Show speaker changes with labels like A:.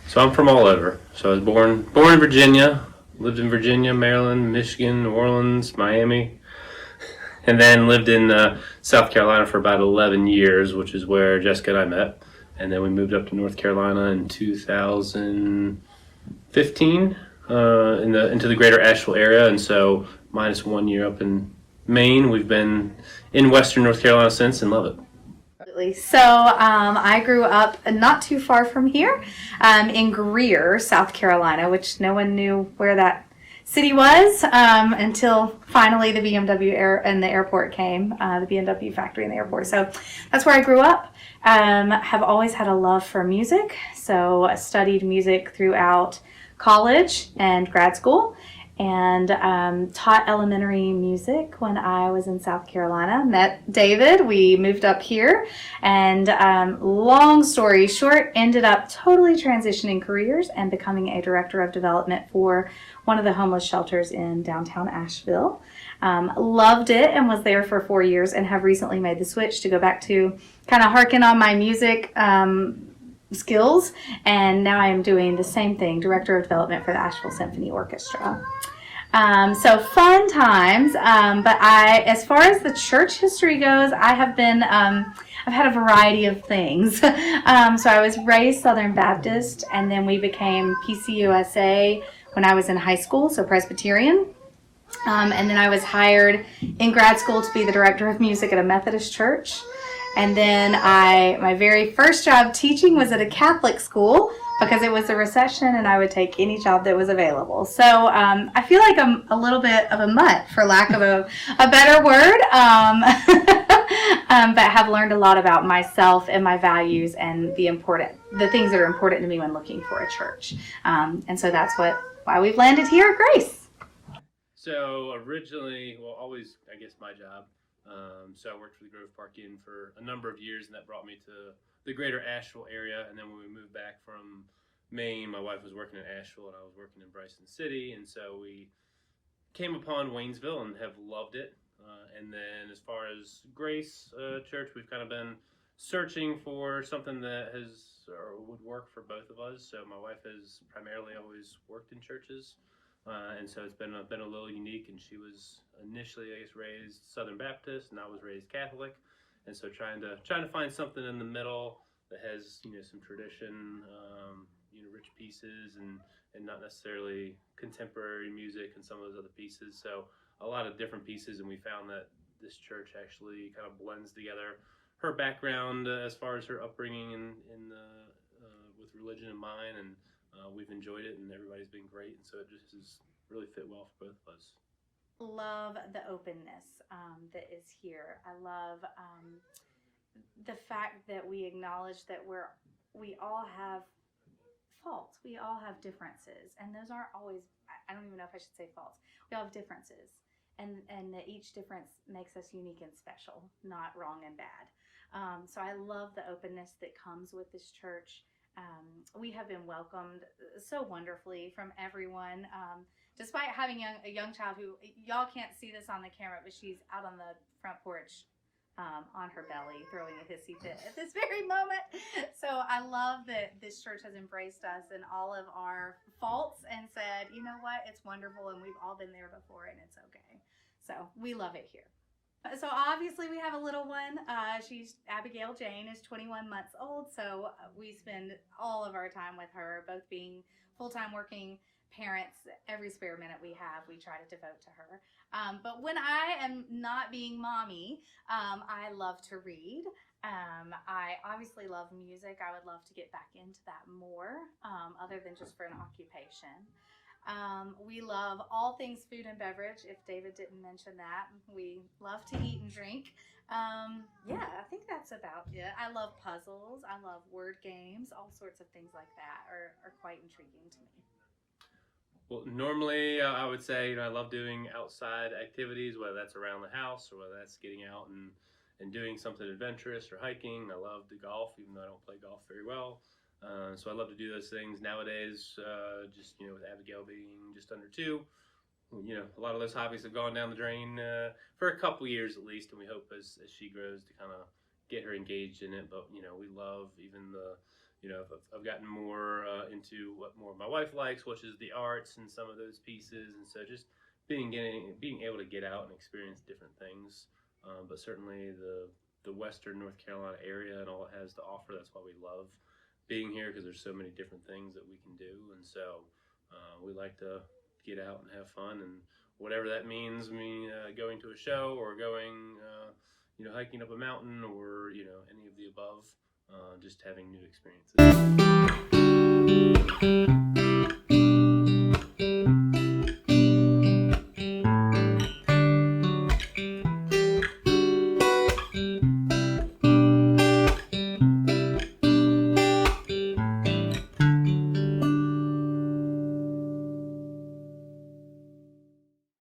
A: So I'm from all over. So I was born in Virginia, lived in Virginia, Maryland, Michigan, New Orleans, Miami, and then lived in South Carolina for about 11 years, which is where Jessica and I met. And then we moved up to North Carolina in 2015 into the greater Asheville area. And so minus 1 year up in Maine, we've been in Western North Carolina since and love it.
B: Absolutely. So I grew up not too far from here in Greer, South Carolina, which no one knew where that city was until finally the BMW and the airport came, the BMW factory and the airport. So that's where I grew up. Have always had a love for music, so I studied music throughout college and grad school, and taught elementary music when I was in South Carolina. Met David. We moved up here, and long story short, ended up totally transitioning careers and becoming a director of development for one of the homeless shelters in downtown Asheville. Loved it and was there for 4 years, and have recently made the switch to go back to kind of harken on my music skills, and now I am doing the same thing, director of development for the Asheville Symphony Orchestra. So fun times, but as far as the church history goes, I have been, I've had a variety of things. So I was raised Southern Baptist, and then we became PCUSA when I was in high school, so Presbyterian. And then I was hired in grad school to be the director of music at a Methodist church. And then my very first job teaching was at a Catholic school because it was a recession and I would take any job that was available. So I feel like I'm a little bit of a mutt, for lack of a better word, but have learned a lot about myself and my values and the things that are important to me when looking for a church. And so that's why we've landed here at Grace.
A: So originally, well, always, I guess, my job. So I worked for the Grove Park Inn for a number of years, and that brought me to the greater Asheville area. And then when we moved back from Maine, my wife was working in Asheville, and I was working in Bryson City. And so we came upon Waynesville and have loved it. And then as far as Grace Church, we've kind of been searching for something that would work for both of us. So my wife has primarily always worked in churches. And so it's been a little unique, and she was initially, I guess, raised Southern Baptist, and I was raised Catholic, and so trying to find something in the middle that has some tradition, rich pieces, and not necessarily contemporary music and some of those other pieces. So a lot of different pieces, and we found that this church actually kind of blends together her background as far as her upbringing with religion in mind, and we've enjoyed it, and everybody's been great, and so it just has really fit well for both of us.
B: Love the openness that is here. I love the fact that we acknowledge that we all have faults. We all have differences, and those aren't always, I don't even know if I should say faults. We all have differences, and that each difference makes us unique and special, not wrong and bad. So I love the openness that comes with this church. We have been welcomed so wonderfully from everyone. Despite having a young child who, y'all can't see this on the camera, but she's out on the front porch on her belly throwing a hissy fit at this very moment. So I love that this church has embraced us and all of our faults and said, you know what, it's wonderful, and we've all been there before, and it's okay. So we love it here. So obviously we have a little one. Abigail Jane is 21 months old, so we spend all of our time with her, both being full-time working parents. Every spare minute we have, we try to devote to her. But when I am not being mommy, I love to read. I obviously love music. I would love to get back into that more, other than just for an occupation. We love all things food and beverage, if David didn't mention that. We love to eat and drink. Yeah, I think that's about it. I love puzzles. I love word games. All sorts of things like that are quite intriguing to me.
A: Well, normally I would say I love doing outside activities, whether that's around the house or whether that's getting out and doing something adventurous or hiking. I love to golf, even though I don't play golf very well. So I love to do those things nowadays. Just with Abigail being just under 2, a lot of those hobbies have gone down the drain for a couple years at least, and we hope as she grows to kind of get her engaged in it. But we love even the I've gotten more into what more my wife likes, which is the arts and some of those pieces, and so just being able to get out and experience different things. But certainly the Western North Carolina area and all it has to offer. That's why we love being here, because there's so many different things that we can do, and so we like to get out and have fun, and whatever that means, going to a show or going hiking up a mountain or any of the above, just having new experiences.